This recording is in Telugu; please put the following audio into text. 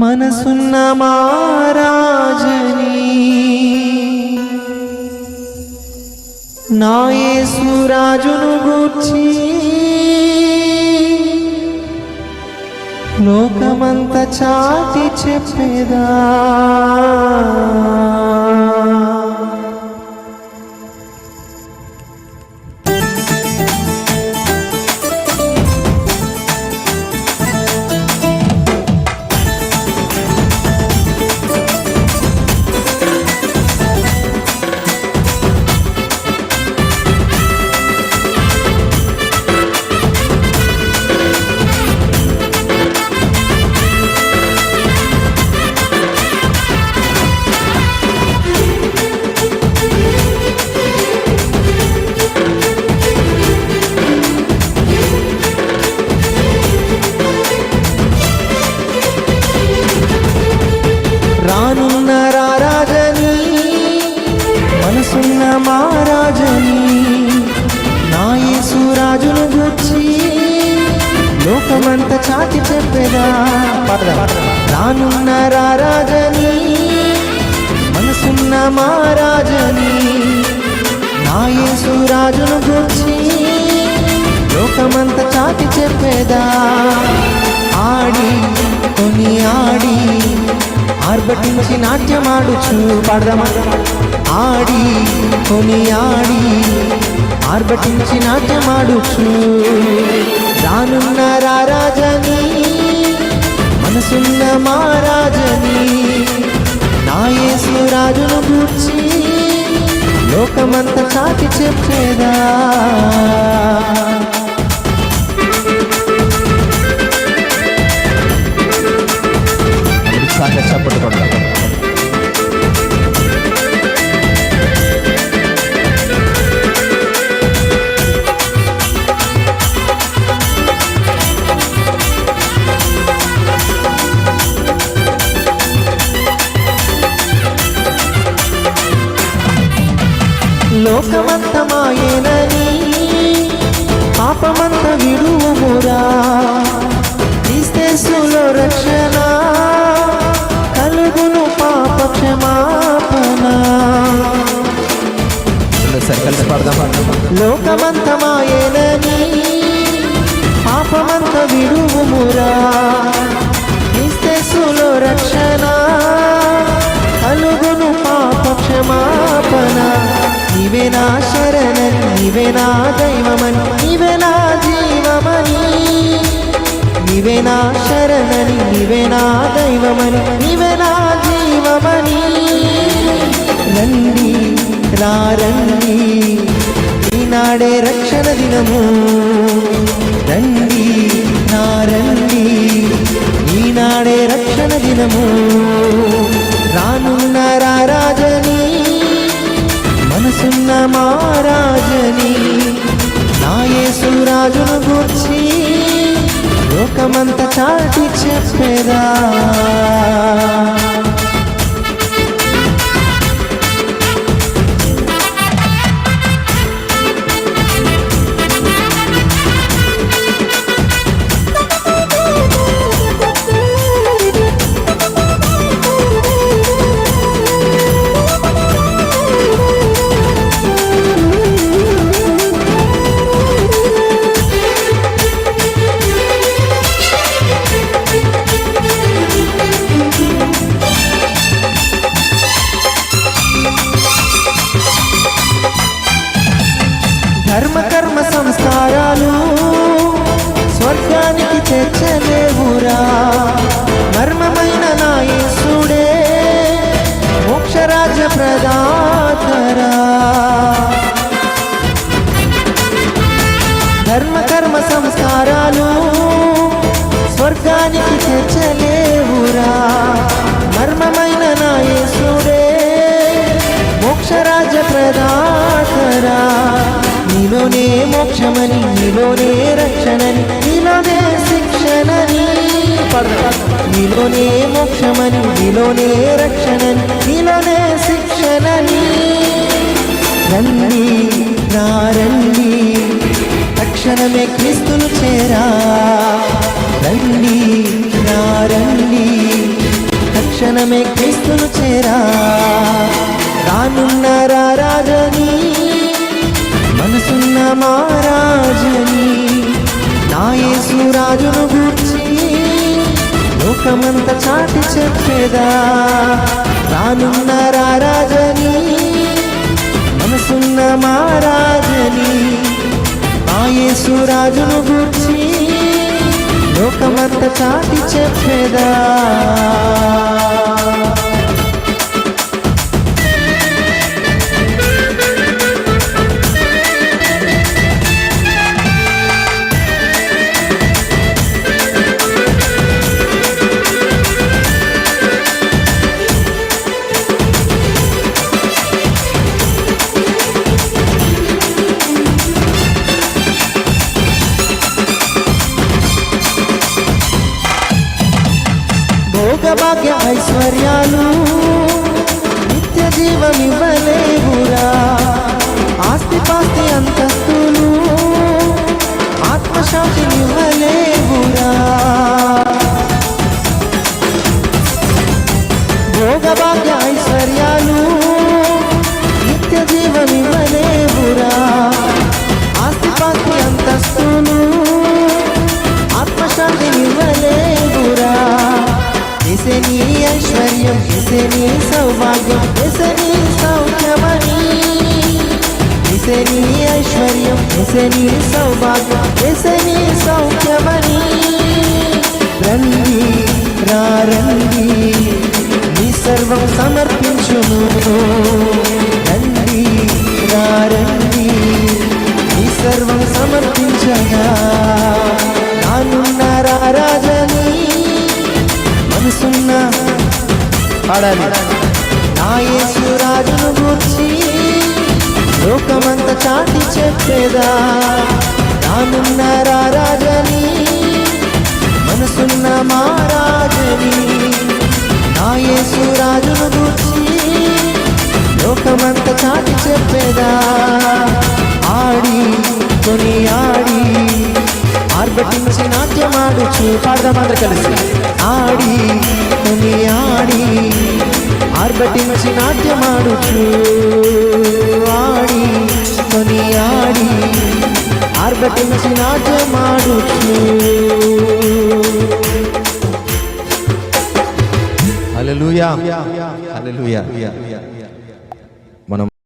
మనసున్న మారాజని నా యేసు రాజును గూర్చి లోకమంత చాటి చెప్పేదా రానున్న రారాజని మనసున్న మారాజని నా యేసు రాజును గూర్చి లోకమంత చాటి చెప్పేదా రానున్న రారాజని మనసున్న మారాజని నా యేసు రాజును గూర్చి లోకమంత చాటి చెప్పేదా ఆడి కొని ఆడి ఆర్భటించి నాట్యమాడుచు పాడదామా ఆడి కొని ఆడి ఆర్భటించి నాట్యమాడుచు రానున్న రారాజని మనసున్న మారాజని నా యేసు రాజును గూర్చి లోకమంత చాటి చెప్పేదా చప్పట్టుకుంటాం. లోకమంత మాయేనని పాపమంత విడువుమురా క్రీస్తేసులో రక్షణ కలుగును పాప క్షమాపణ లోకమంత మాయేనని పాపమంత విడువుమురా క్రీస్తేసులో రక్షణ కలుగును పాప క్షమాపణ నీవే నా శరణని నీవే నా దైవమని నీవే నా జీవమని నీవే నా శరణని నీవే నా దైవమని నీవే నా జీవమని రండి రండి ఈనాడే రక్షణ దినము రండి రండి ఈనాడే రక్షణ దినము రానున్న రారాజని మనసున్న మారాజని నా యేసు రాజును గూర్చి లోకమంత చాటి చెప్పేదా ధర్మ కర్మ సంస్కారాలు స్వర్గానికి చేర్చలేవురా మర్మమైన నా యేసుడే మోక్షరాజ్య ప్రదాతరా ధర్మ కర్మ సంస్కారాలు స్వర్గానికి చేర్చలేవురా మర్మమైన నా యేసుడే మోక్షరాజ్య ప్రదాతరా నీలోనే మోక్షమని నీలోనే రక్షణని నీలోనే శిక్షణని నీలోనే మోక్షమని నీలోనే రక్షణని నీలోనే శిక్షణని రండి రండి తక్షణమే క్రీస్తును చేరా రండి రండి తక్షణమే క్రీస్తును చేరా. రానున్న రాజని, మనసున్న మహారాజని, నా యేసు రాజును గూర్చి లోకమంతా చాటి చెప్పేదా. రానున్న రాజని, మనసున్న మహారాజని, నా యేసు రాజును గూర్చి లోకమంతా చాటి చెప్పేదా. భోగభాగ్య ఐశ్వర్యాలు నిత్య జీవమివ్వలేవురా. ఆస్తిపాస్తి అంతస్తులు ఆత్మశాంతినివ్వలేవురా. భోగభాగ్య ఐశ్వర్యాలు నిత్య జీవమివ్వలేవురా. ఆస్తిపాస్తి అంతస్తులు ఆత్మశాంతినివ్వలేవురా. ఎసే నీ ఐశ్వర్యం, ఎసే నీ సౌభాగ్యం, ఎసే నీ సౌఖ్యమని. ఎసే నీ ఐశ్వర్యం, ఎసే నీ సౌభాగ్యం, ఎసే నీ సౌఖ్యమని. రండి రండి, నీ సర్వం సమర్పించుము. రండి రండి, నీ సర్వం సమర్పించగా. నానున్న రాజని, మనసున్న పాడాలి, నా యేసు రాజును గూర్చి లోకమంతా చాటి చెప్పేదా. నానున్న రాజని, మనసున్న మహారాజని, నా యేసు రాజును గూర్చి లోకమంతా చాటి చెప్పేదా. ఆడి కొని ఆడి ఆర్భటించి నాట్యమాడుచు, పాడదామందరూ కలిసి. ఆడి కొని ఆడి ఆర్భటించి నాట్యమాడుచు, ఆడి కొని ఆడి ఆర్భటించి నాట్యమాడుచు. హల్లెలూయా, హల్లెలూయా. మనం